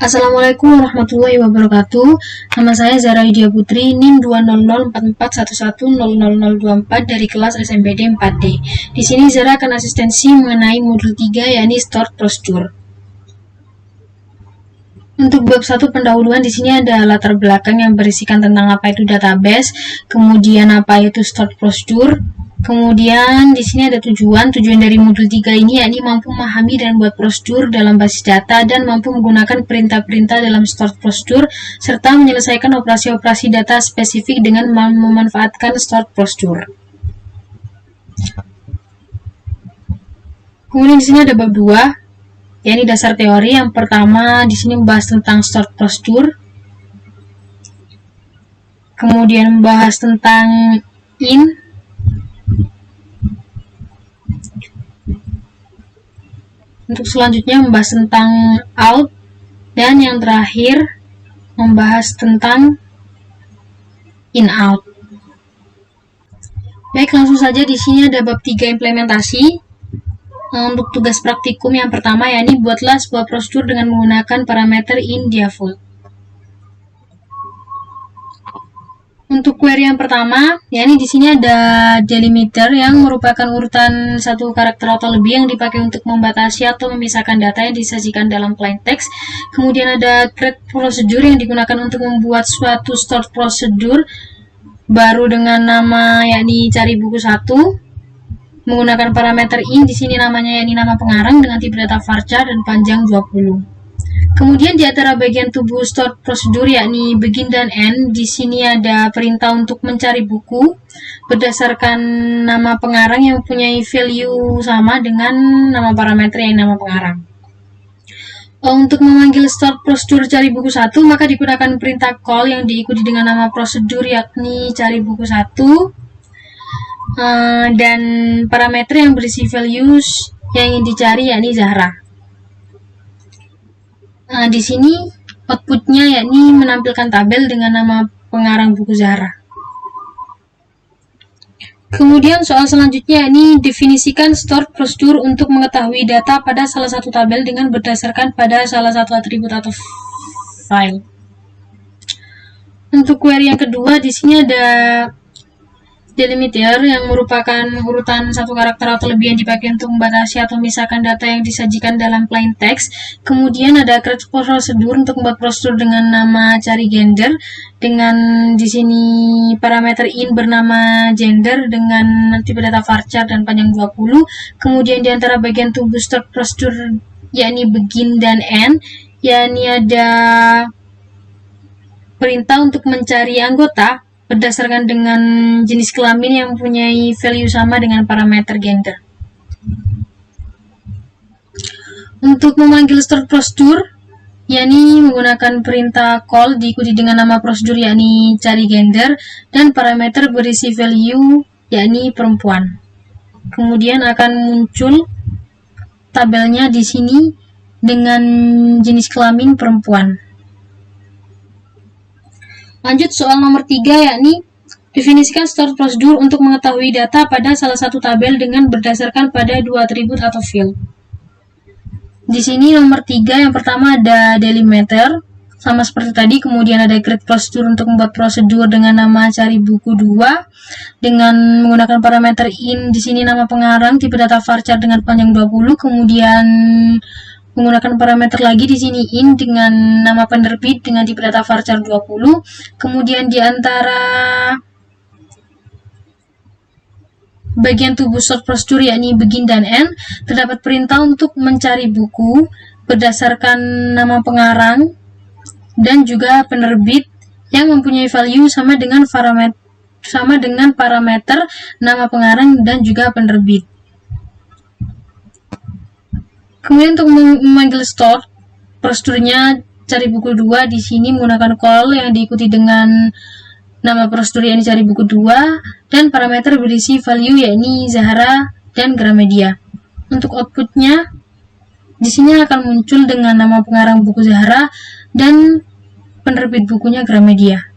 Assalamualaikum warahmatullahi wabarakatuh. Nama saya Zara Widya Putri, NIM 2004411000024 dari kelas SMPD 4D. Di sini Zara akan asistensi mengenai modul 3 yakni Stored Procedure. Untuk bab 1 pendahuluan, di sini ada latar belakang yang berisikan tentang apa itu database, kemudian apa itu stored procedure. Kemudian di sini ada tujuan dari modul 3 ini yakni mampu memahami dan membuat prosedur dalam basis data dan mampu menggunakan perintah-perintah dalam stored procedure serta menyelesaikan operasi-operasi data spesifik dengan memanfaatkan stored procedure. Kemudian di sini ada bab 2 yakni dasar teori. Yang pertama di sini membahas tentang stored procedure. Kemudian membahas tentang in. Untuk selanjutnya membahas tentang out, dan yang terakhir membahas tentang in out. Baik, langsung saja di sini ada bab 3 implementasi. Untuk tugas praktikum yang pertama yakni buatlah sebuah prosedur dengan menggunakan parameter in default. Untuk query yang pertama, yakni di sini ada delimiter yang merupakan urutan satu karakter atau lebih yang dipakai untuk membatasi atau memisahkan data yang disajikan dalam plain text. Kemudian ada create procedure yang digunakan untuk membuat suatu stored procedure baru dengan nama yakni cari buku 1. Menggunakan parameter in, di sini namanya yakni nama pengarang dengan tipe data varchar dan panjang 20. Kemudian di antara bagian tubuh stored procedure yakni begin dan end, di sini ada perintah untuk mencari buku berdasarkan nama pengarang yang mempunyai value sama dengan nama parameter yang nama pengarang. Untuk memanggil stored procedure cari buku 1, maka digunakan perintah call yang diikuti dengan nama prosedur yakni cari buku 1 dan parameter yang berisi values yang ingin dicari yakni Zahra. Di sini outputnya yakni menampilkan tabel dengan nama pengarang buku Zahra. Kemudian soal selanjutnya yakni definisikan stored procedure untuk mengetahui data pada salah satu tabel dengan berdasarkan pada salah satu atribut atau file. Untuk query yang kedua, di sini ada delimiter yang merupakan urutan satu karakter atau lebih yang dipakai untuk membatasi atau memisahkan data yang disajikan dalam plain text. Kemudian ada create procedure untuk membuat prosedur dengan nama cari gender dengan di sini parameter in bernama gender dengan tipe data varchar dan panjang 20. Kemudian di antara bagian tubuh stored procedure yakni begin dan end, yakni ada perintah untuk mencari anggota berdasarkan dengan jenis kelamin yang mempunyai value sama dengan parameter gender. Untuk memanggil stored procedure, yakni menggunakan perintah call diikuti dengan nama prosedur yakni cari gender dan parameter berisi value yakni perempuan. Kemudian akan muncul tabelnya di sini dengan jenis kelamin perempuan. Lanjut soal nomor 3 yakni definisikan stored procedure untuk mengetahui data pada salah satu tabel dengan berdasarkan pada dua atribut atau field. Di sini nomor 3 yang pertama ada delimiter sama seperti tadi, kemudian ada create procedure untuk membuat prosedur dengan nama cari buku 2 dengan menggunakan parameter in, di sini nama pengarang, tipe data varchar dengan panjang 20, kemudian menggunakan parameter lagi di sini in dengan nama penerbit dengan tipe data varchar 20. Kemudian di antara bagian tubuh stored procedure yakni begin dan end terdapat perintah untuk mencari buku berdasarkan nama pengarang dan juga penerbit yang mempunyai value sama dengan parameter nama pengarang dan juga penerbit. Kemudian untuk memanggil stored prosedurnya cari buku 2, di sini menggunakan call yang diikuti dengan nama prosedur yang cari buku 2 dan parameter berisi value yakni Zahra dan Gramedia. Untuk outputnya di sini akan muncul dengan nama pengarang buku Zahra dan penerbit bukunya Gramedia.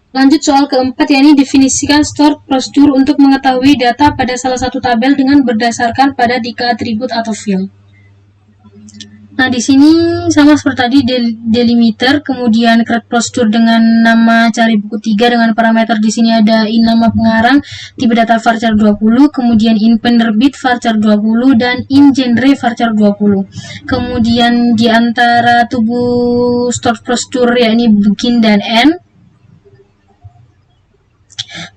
Lanjut soal keempat, yakni definisikan stored procedure untuk mengetahui data pada salah satu tabel dengan berdasarkan pada tiga atribut atau field. Nah, di sini sama seperti tadi, delimiter, kemudian create procedure dengan nama cari buku 3 dengan parameter di sini ada in nama pengarang, tipe data varchar 20, kemudian in penerbit varchar 20 dan in genre varchar 20. Kemudian di antara tubuh store procedure yakni begin dan end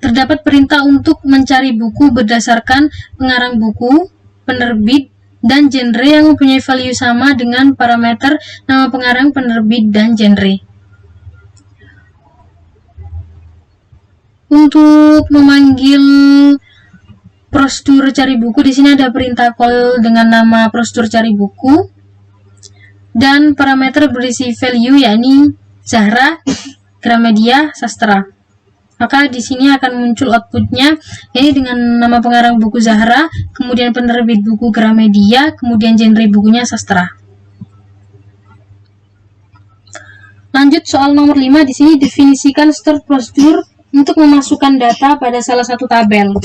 terdapat perintah untuk mencari buku berdasarkan pengarang buku, penerbit, dan genre yang mempunyai value sama dengan parameter nama pengarang, penerbit, dan genre. Untuk memanggil prosedur cari buku, di sini ada perintah call dengan nama prosedur cari buku dan parameter berisi value yakni Zahra, Gramedia, Sastra. Maka di sini akan muncul outputnya, ini dengan nama pengarang buku Zahra, kemudian penerbit buku Gramedia, kemudian genre bukunya Sastra. Lanjut soal nomor 5, di sini definisikan store procedure untuk memasukkan data pada salah satu tabel.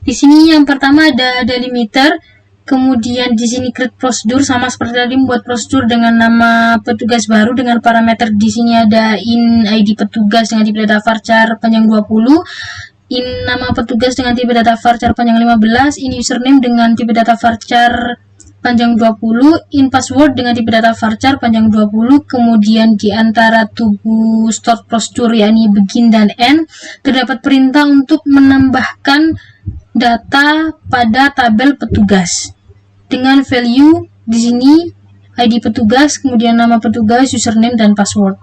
Di sini yang pertama ada delimiter, kemudian di sini create procedure sama seperti tadi membuat prosedur dengan nama petugas baru dengan parameter di sini ada in ID petugas dengan tipe data varchar panjang 20, in nama petugas dengan tipe data varchar panjang 15, in username dengan tipe data varchar panjang 20, in password dengan tipe data varchar panjang 20, kemudian di antara tubuh store procedure yakni begin dan end terdapat perintah untuk menambahkan data pada tabel petugas dengan value di sini ID petugas, kemudian nama petugas, username, dan password.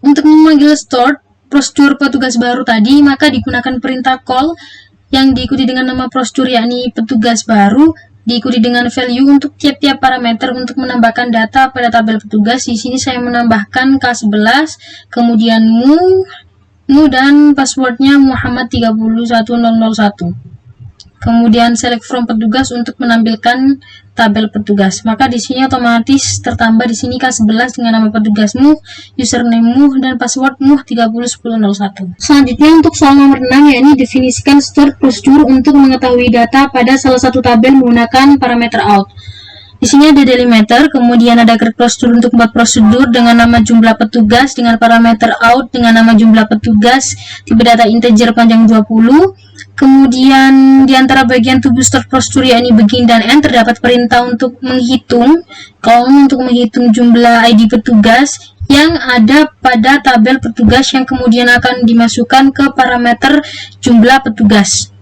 Untuk memanggil store prosedur petugas baru tadi, maka digunakan perintah call yang diikuti dengan nama prosedur yakni petugas baru, diikuti dengan value untuk tiap-tiap parameter untuk menambahkan data pada tabel petugas. Di sini saya menambahkan K11, kemudian mu dan passwordnya Muhammad 31001. Kemudian select from petugas untuk menampilkan tabel petugas. Maka di sini otomatis tertambah di sini K11 dengan nama petugasmu, username-mu, dan password-mu 30101. Selanjutnya untuk soal nomor 6 yakni definisikan store procedure untuk mengetahui data pada salah satu tabel menggunakan parameter out. Di sini ada delimiter, kemudian ada create procedure untuk membuat prosedur dengan nama jumlah petugas dengan parameter out dengan nama jumlah petugas, tipe data integer panjang 20. Kemudian di antara bagian tubuh store procedure yakni begin dan end terdapat perintah untuk menghitung jumlah ID petugas yang ada pada tabel petugas yang kemudian akan dimasukkan ke parameter jumlah petugas.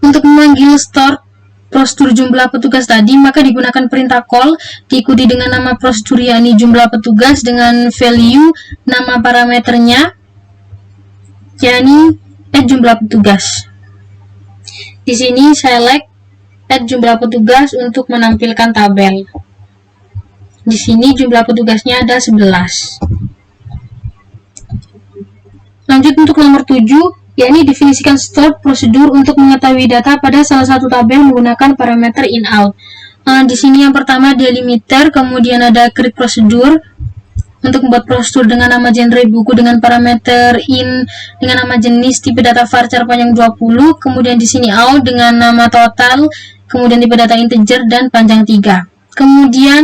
Untuk memanggil store prosedur jumlah petugas tadi, maka digunakan perintah call diikuti dengan nama prosedur yakni jumlah petugas dengan value nama parameternya yakni add jumlah petugas. Di sini select add jumlah petugas untuk menampilkan tabel. Di sini jumlah petugasnya ada 11. Lanjut untuk nomor 7, yakni definisikan store prosedur untuk mengetahui data pada salah satu tabel menggunakan parameter in out. Di sini yang pertama delimiter, kemudian ada create procedure untuk membuat prosedur dengan nama genre buku dengan parameter in dengan nama jenis tipe data varchar panjang 20, kemudian di sini out dengan nama total, kemudian tipe data integer dan panjang 3. Kemudian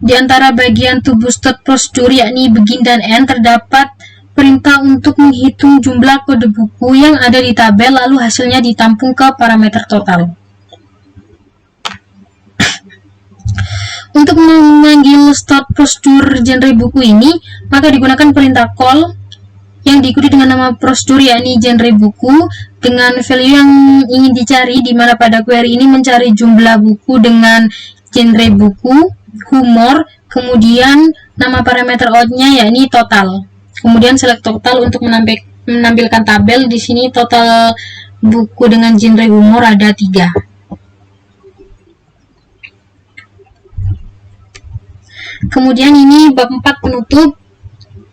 di antara bagian tubuh store procedure yakni begin dan end terdapat perintah untuk menghitung jumlah kode buku yang ada di tabel lalu hasilnya ditampung ke parameter total. Untuk memanggil store procedure genre buku ini, maka digunakan perintah call yang diikuti dengan nama prosedur yakni genre buku dengan value yang ingin dicari, di mana pada query ini mencari jumlah buku dengan genre buku, humor, kemudian nama parameter outnya yakni total. Kemudian select total untuk menampilkan tabel. Di sini total buku dengan genre humor ada 3. Kemudian ini bab 4 penutup.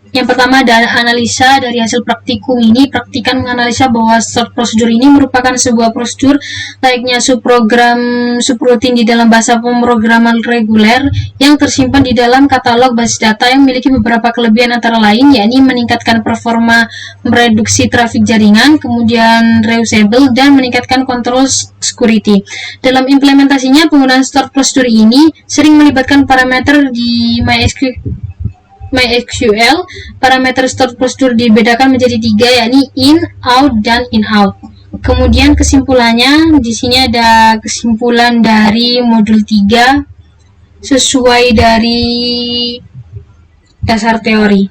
Yang pertama adalah analisa dari hasil praktikum ini. Praktikan menganalisa bahwa stored prosedur ini merupakan sebuah prosedur layaknya subroutine di dalam bahasa pemrograman reguler yang tersimpan di dalam katalog basis data yang memiliki beberapa kelebihan antara lain, yakni meningkatkan performa, mereduksi trafik jaringan, kemudian reusable, dan meningkatkan control security. Dalam implementasinya, penggunaan stored prosedur ini sering melibatkan parameter di MySQL. Parameter stored prosedur dibedakan menjadi 3, yakni in, out, dan in-out. Kemudian kesimpulannya, di sini ada kesimpulan dari modul 3 sesuai dari dasar teori.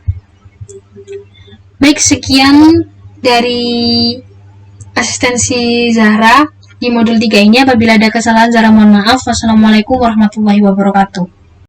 Baik, sekian dari asistensi Zahra di modul 3 ini. Apabila ada kesalahan, Zahra mohon maaf. Wassalamualaikum warahmatullahi wabarakatuh.